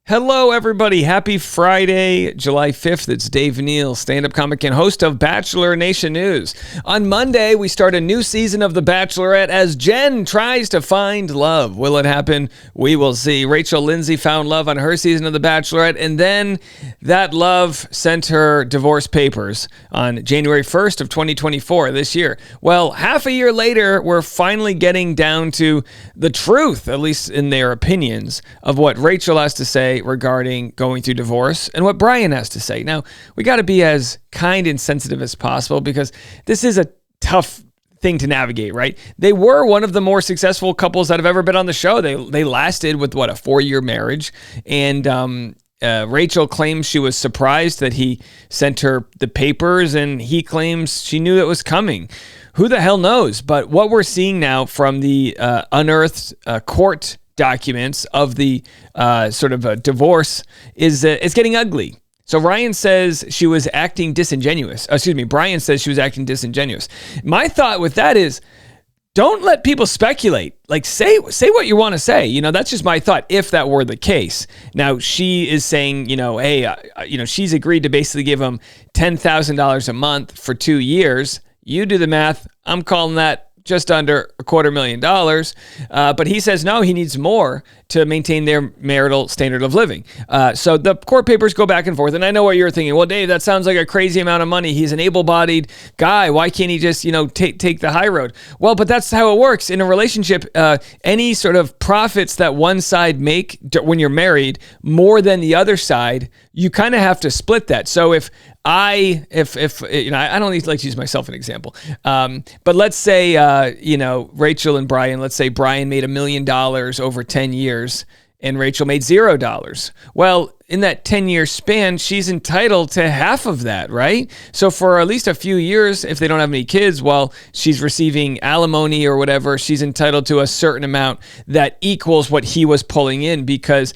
Hello, everybody. Happy Friday, July 5th. It's Dave Neal, stand-up comic and host of Bachelor Nation News. On Monday, we start a new season of The Bachelorette as Jen tries to find love. Will it happen? We will see. Rachel Lindsay found love on her season of The Bachelorette, and then that love sent her divorce papers on January 1st of 2024, this year. Well, half a year later, we're finally getting down to the truth, at least in their opinions, of what Rachel has to say regarding going through divorce and what Brian has to say. Now, we got to be as kind and sensitive as possible because this is a tough thing to navigate, right? They were one of the more successful couples that have ever been on the show. They lasted with, a 4-year marriage. And Rachel claims she was surprised that he sent her the papers, and he claims she knew it was coming. Who the hell knows? But what we're seeing now from the unearthed court documents of the divorce is it's getting ugly. So Ryan says she was acting disingenuous. Brian says she was acting disingenuous. My thought with that is, don't let people speculate. Like, say what you want to say. That's just my thought if that were the case. Now, she is saying, she's agreed to basically give him $10,000 a month for 2 years. You do the math. I'm calling that just under $250,000. But he says, no, he needs more to maintain their marital standard of living. So the court papers go back and forth. And I know what you're thinking. Well, Dave, that sounds like a crazy amount of money. He's an able-bodied guy. Why can't he just, take the high road? Well, but that's how it works. In a relationship, any sort of profits that one side make when you're married more than the other side, you kind of have to split that. So if I don't like to use myself an example, but let's say, Rachel and Brian, let's say Brian made $1 million over 10 years and Rachel made $0. Well, in that 10-year span, she's entitled to half of that, right? So for at least a few years, if they don't have any kids, while she's receiving alimony or whatever, she's entitled to a certain amount that equals what he was pulling in, because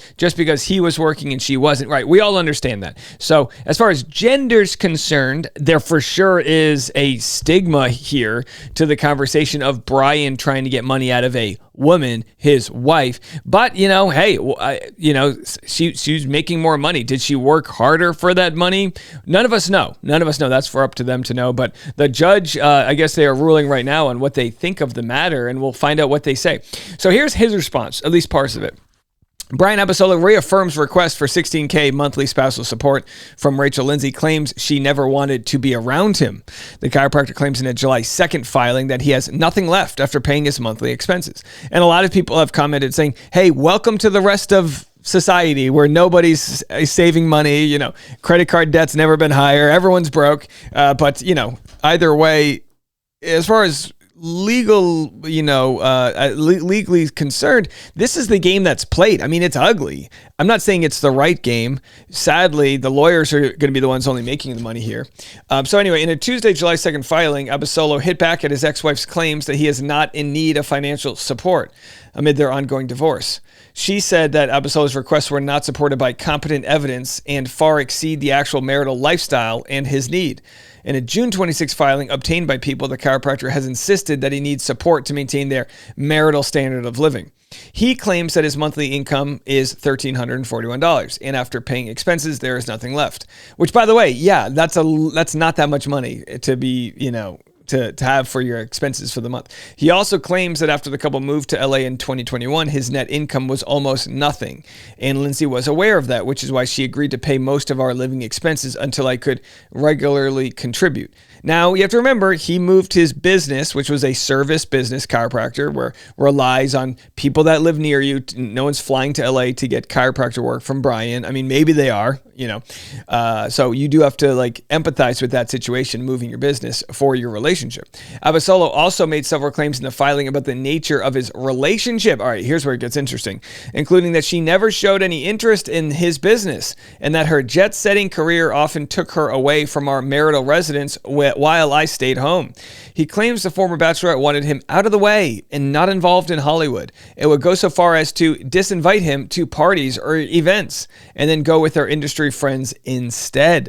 he was working and she wasn't, right? We all understand that. So as far as gender's concerned, there for sure is a stigma here to the conversation of Brian trying to get money out of a woman, his wife. But, she's making more money. Did she work harder for that money? None of us know. That's for up to them to know. But the judge, I guess they are ruling right now on what they think of the matter, and we'll find out what they say. So here's his response, at least parts of it. Brian Abasolo reaffirms request for $16,000 monthly spousal support from Rachel Lindsay, claims she never wanted to be around him. The chiropractor claims in a July 2nd filing that he has nothing left after paying his monthly expenses. And a lot of people have commented saying, hey, welcome to the rest of society where nobody's saving money, credit card debt's never been higher, everyone's broke. But either way, as far as legally concerned, this is the game that's played. I mean, it's ugly. I'm not saying it's the right game. Sadly, the lawyers are going to be the ones only making the money here. So anyway, in a Tuesday, July 2nd filing, Abasolo hit back at his ex-wife's claims that he is not in need of financial support amid their ongoing divorce. She said that Abasolo's requests were not supported by competent evidence and far exceed the actual marital lifestyle and his need. In a June 26 filing obtained by People, the chiropractor has insisted that he needs support to maintain their marital standard of living. He claims that his monthly income is $1,341, and after paying expenses, there is nothing left. Which, by the way, that's not that much money to be, to have for your expenses for the month. He also claims that after the couple moved to LA in 2021, his net income was almost nothing. And Lindsay was aware of that, which is why she agreed to pay most of our living expenses until I could regularly contribute. Now, you have to remember, he moved his business, which was a service business chiropractor, where relies on people that live near you. No one's flying to LA to get chiropractor work from Brian. I mean, maybe they are, so you do have to empathize with that situation, moving your business for your relationship. Abasolo also made several claims in the filing about the nature of his relationship. All right, here's where it gets interesting, including that she never showed any interest in his business and that her jet-setting career often took her away from our marital residence while I stayed home. He claims the former bachelorette wanted him out of the way and not involved in Hollywood. It would go so far as to disinvite him to parties or events and then go with her industry friends instead.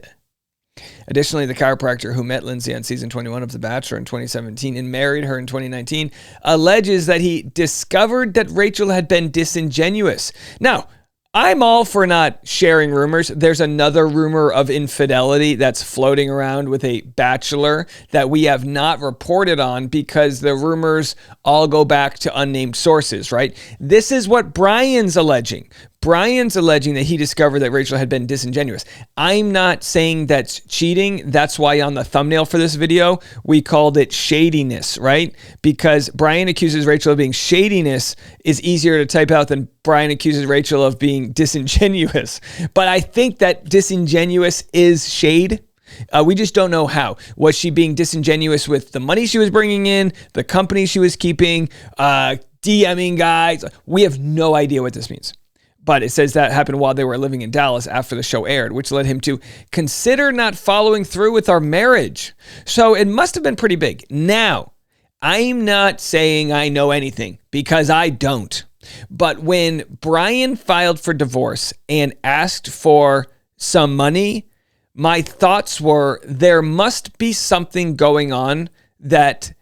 Additionally, the chiropractor who met Lindsay on season 21 of The Bachelor in 2017 and married her in 2019 alleges that he discovered that Rachel had been disingenuous. Now, I'm all for not sharing rumors. There's another rumor of infidelity that's floating around with a bachelor that we have not reported on because the rumors all go back to unnamed sources, right? This is what Brian's alleging. Brian's alleging that he discovered that Rachel had been disingenuous. I'm not saying that's cheating. That's why on the thumbnail for this video, we called it shadiness, right? Because Brian accuses Rachel of being shadiness is easier to type out than Brian accuses Rachel of being disingenuous. But I think that disingenuous is shade. We just don't know how. Was she being disingenuous with the money she was bringing in, the company she was keeping, DMing guys? We have no idea what this means. But it says that happened while they were living in Dallas after the show aired, which led him to consider not following through with our marriage. So it must have been pretty big. Now, I'm not saying I know anything because I don't. But when Brian filed for divorce and asked for some money, my thoughts were there must be something going on that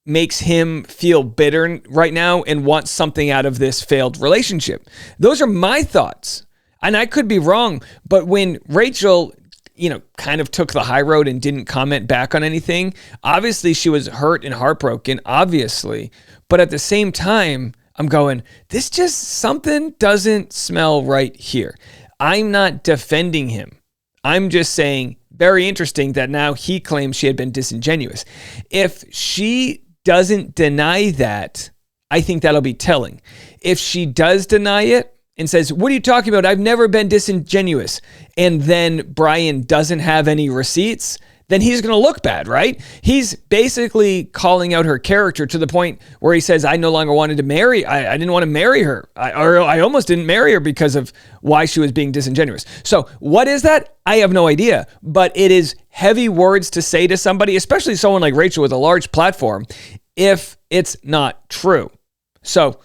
makes him feel bitter right now and wants something out of this failed relationship. Those are my thoughts. And I could be wrong, but when Rachel, kind of took the high road and didn't comment back on anything, obviously she was hurt and heartbroken, obviously. But at the same time, I'm going, this just something doesn't smell right here. I'm not defending him. I'm just saying, very interesting that now he claims she had been disingenuous. If she doesn't deny that, I think that'll be telling. If she does deny it and says, what are you talking about? I've never been disingenuous. And then Brian doesn't have any receipts, then he's going to look bad, right? He's basically calling out her character to the point where he says, I no longer wanted to marry. I didn't want to marry her. I almost didn't marry her because of why she was being disingenuous. So what is that? I have no idea, but it is heavy words to say to somebody, especially someone like Rachel with a large platform, if it's not true. So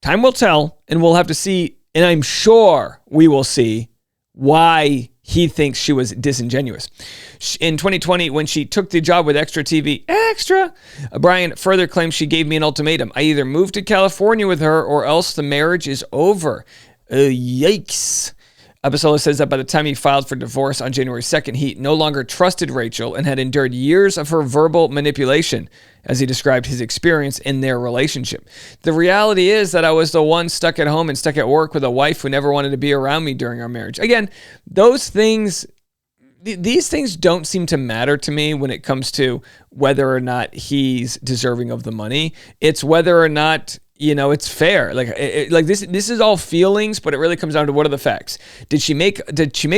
time will tell, and we'll have to see, and I'm sure we will see why he thinks she was disingenuous. In 2020, when she took the job with Extra TV, Brian further claims she gave me an ultimatum. I either move to California with her or else the marriage is over. Yikes. Abasolo says that by the time he filed for divorce on January 2nd, he no longer trusted Rachel and had endured years of her verbal manipulation, as he described his experience in their relationship. The reality is that I was the one stuck at home and stuck at work with a wife who never wanted to be around me during our marriage. Again, these things don't seem to matter to me when it comes to whether or not he's deserving of the money. It's whether or not it's fair. This is all feelings, but it really comes down to what are the facts. Did she make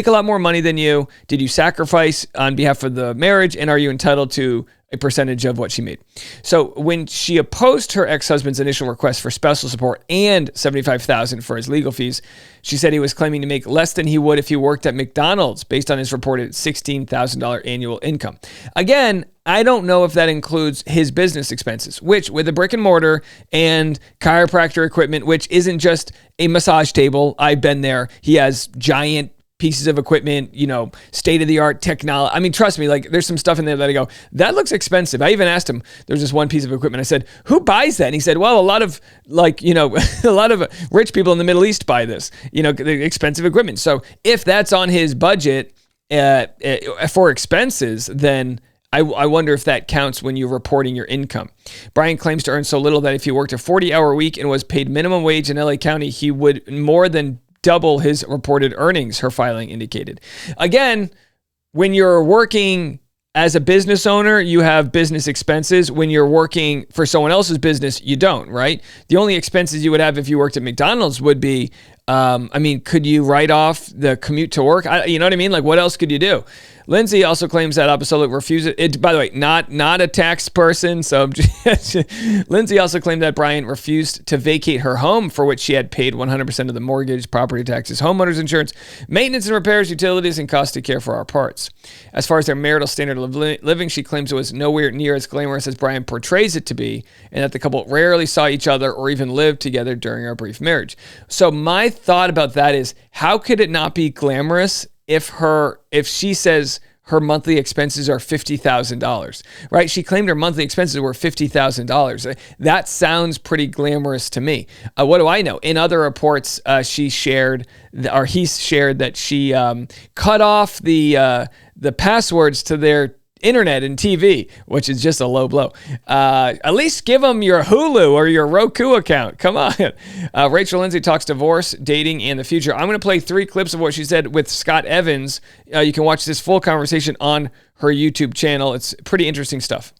a lot more money than you? Did you sacrifice on behalf of the marriage? And are you entitled to a percentage of what she made? So when she opposed her ex-husband's initial request for spousal support and $75,000 for his legal fees, she said he was claiming to make less than he would if he worked at McDonald's based on his reported $16,000 annual income. Again, I don't know if that includes his business expenses, which with a brick and mortar and chiropractor equipment, which isn't just a massage table. I've been there. He has giant pieces of equipment, state-of-the-art technology. I mean, trust me, there's some stuff in there that I go, that looks expensive. I even asked him, there's this one piece of equipment. I said, who buys that? And he said, well, a lot of a lot of rich people in the Middle East buy this, expensive equipment. So if that's on his budget for expenses, then I wonder if that counts when you're reporting your income. Brian claims to earn so little that if he worked a 40-hour week and was paid minimum wage in LA County, he would more than double his reported earnings, her filing indicated. Again, when you're working as a business owner, you have business expenses. When you're working for someone else's business, you don't, right? The only expenses you would have if you worked at McDonald's would be, could you write off the commute to work? You know what I mean? What else could you do? Lindsay also claims that Abasolo refuses it. By the way, not a tax person. So Lindsay also claimed that Brian refused to vacate her home, for which she had paid 100% of the mortgage, property taxes, homeowners insurance, maintenance and repairs, utilities, and cost of care for our parts. As far as their marital standard of living, she claims it was nowhere near as glamorous as Brian portrays it to be, and that the couple rarely saw each other or even lived together during our brief marriage. So my thought about that is, how could it not be glamorous if she says her monthly expenses are $50,000, right? She claimed her monthly expenses were $50,000. That sounds pretty glamorous to me. What do I know? In other reports, he shared that she cut off the passwords to their internet and TV, which is just a low blow. At least give them your Hulu or your Roku account. Come on. Rachel Lindsay talks divorce, dating, and the future. I'm going to play 3 clips of what she said with Scott Evans. You can watch this full conversation on her YouTube channel. It's pretty interesting stuff.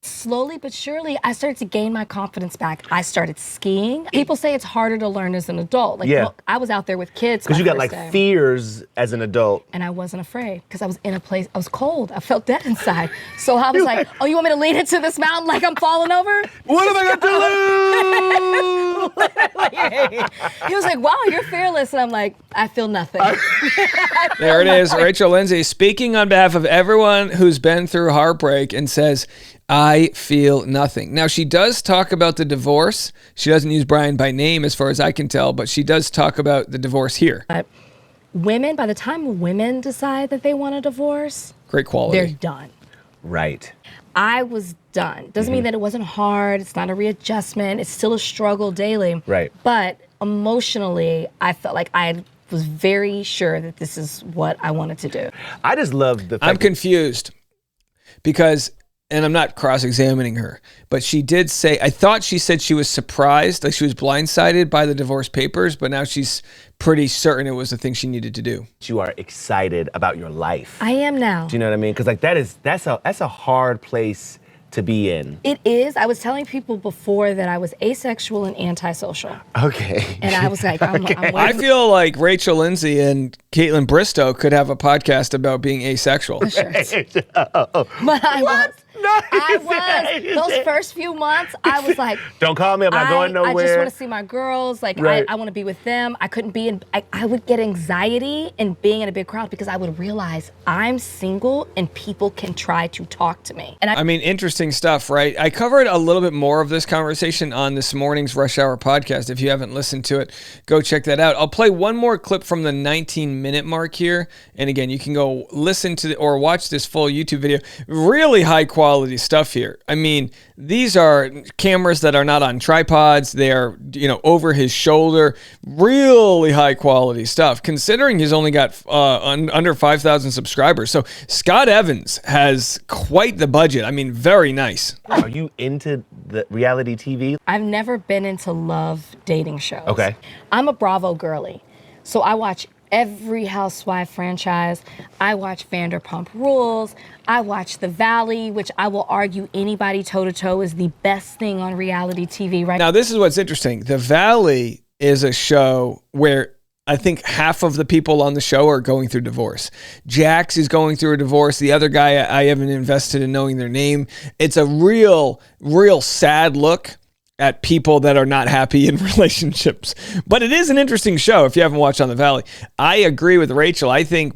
Slowly but surely, I started to gain my confidence back. I started skiing. People say it's harder to learn as an adult. Look, I was out there with kids. Because you got fears as an adult. And I wasn't afraid because I was in a place, I was cold. I felt dead inside. So I was like, oh, you want me to lean into this mountain like I'm falling over? What am I going to lose? He was like, wow, you're fearless. And I'm like, I feel nothing. There it is. Rachel Lindsay speaking on behalf of everyone who's been through heartbreak and says, I feel nothing. Now, she does talk about the divorce. She doesn't use Brian by name as far as I can tell, but she does talk about the divorce here. Women, by the time women decide that they want a divorce, great quality. They're done. Right. I was done. Doesn't mean that it wasn't hard. It's not a readjustment. It's still a struggle daily. Right. But emotionally, I felt like I was very sure that this is what I wanted to do. I just love the fact I'm confused because, and I'm not cross-examining her, but she did say, I thought she said she was surprised, like she was blindsided by the divorce papers, but now she's pretty certain it was the thing she needed to do. You are excited about your life. I am now. Do you know what I mean? Because like that's a hard place to be in. It is. I was telling people before that I was asexual and antisocial. Okay. And I was like, I'm I feel like Rachel Lindsay and Caitlin Bristow could have a podcast about being asexual. Sure. But I was. Those first few months, I was like, don't call me, I'm not going nowhere. I just want to see my girls. Like, right. I want to be with them. I couldn't be in, I would get anxiety in being in a big crowd because I would realize I'm single and people can try to talk to me. And I mean, interesting stuff, right? I covered a little bit more of this conversation on this morning's Rush Hour podcast. If you haven't listened to it, go check that out. I'll play one more clip from the 19-minute mark here. And again, you can go listen to or watch this full YouTube video. Really high quality stuff here. I mean, these are cameras that are not on tripods. They are, over his shoulder. Really high quality stuff, considering he's only got under 5,000 subscribers. So Scott Evans has quite the budget. I mean, very nice. Are you into the reality TV? I've never been into love dating shows. Okay. I'm a Bravo girly. So I watch every Housewife franchise. I watch Vanderpump Rules. I watch The Valley, which I will argue anybody toe-to-toe is the best thing on reality TV right now. Now, this is what's interesting. The Valley is a show where I think half of the people on the show are going through divorce. Jax is going through a divorce. The other guy, I haven't invested in knowing their name. It's a real sad look at people that are not happy in relationships. But it is an interesting show if you haven't watched On the Valley. I agree with Rachel. I think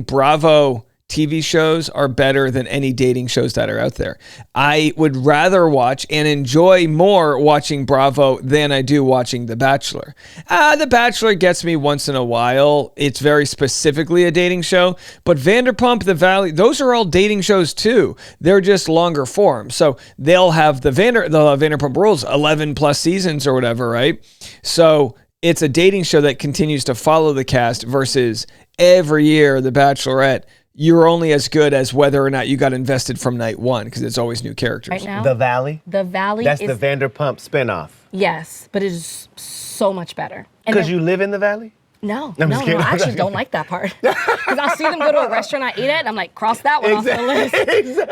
Bravo TV shows are better than any dating shows that are out there. I would rather watch and enjoy more watching Bravo than I do watching The Bachelor. The Bachelor gets me once in a while. It's very specifically a dating show, but Vanderpump, The Valley, those are all dating shows too. They're just longer form. So they'll have the Vanderpump Rules, 11 plus seasons or whatever, right? So it's a dating show that continues to follow the cast versus every year The Bachelorette, you're only as good as whether or not you got invested from night one because it's always new characters. Right now, The Valley? The Valley That's is the Vanderpump spinoff. Yes, but it is so much better. Because you live in the Valley? No, I actually don't like that part. Because I'll see them go to a restaurant, I eat it, and I'm like, cross that one off the list.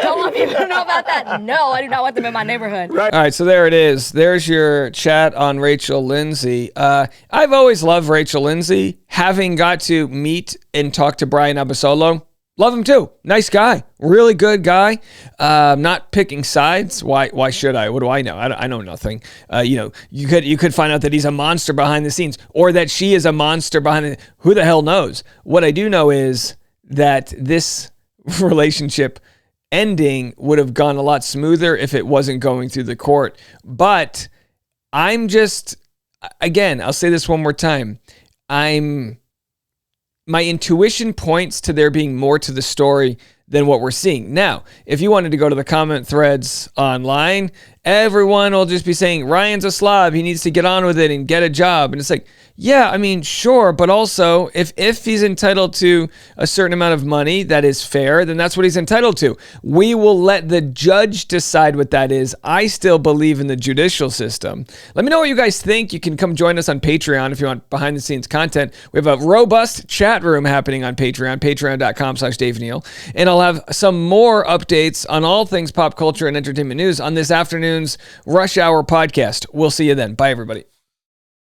Don't want people to know about that. No, I do not want them in my neighborhood. Right. All right, so there it is. There's your chat on Rachel Lindsay. I've always loved Rachel Lindsay. Having got to meet and talk to Brian Abasolo, love him too. Nice guy. Really good guy. Not picking sides. Why should I? What do I know? I know nothing. You could find out that he's a monster behind the scenes or that she is a monster behind it. Who the hell knows? What I do know is that this relationship ending would have gone a lot smoother if it wasn't going through the court. But I'm just, again, I'll say this one more time. My intuition points to there being more to the story than what we're seeing. Now, if you wanted to go to the comment threads online, everyone will just be saying, Ryan's a slob. He needs to get on with it and get a job. And it's like, yeah, I mean, sure. But also, if he's entitled to a certain amount of money that is fair, then that's what he's entitled to. We will let the judge decide what that is. I still believe in the judicial system. Let me know what you guys think. You can come join us on Patreon if you want behind the scenes content. We have a robust chat room happening on Patreon, patreon.com/Dave Neal. And I'll have some more updates on all things pop culture and entertainment news on this afternoon's Rush Hour podcast. We'll see you then. Bye, everybody.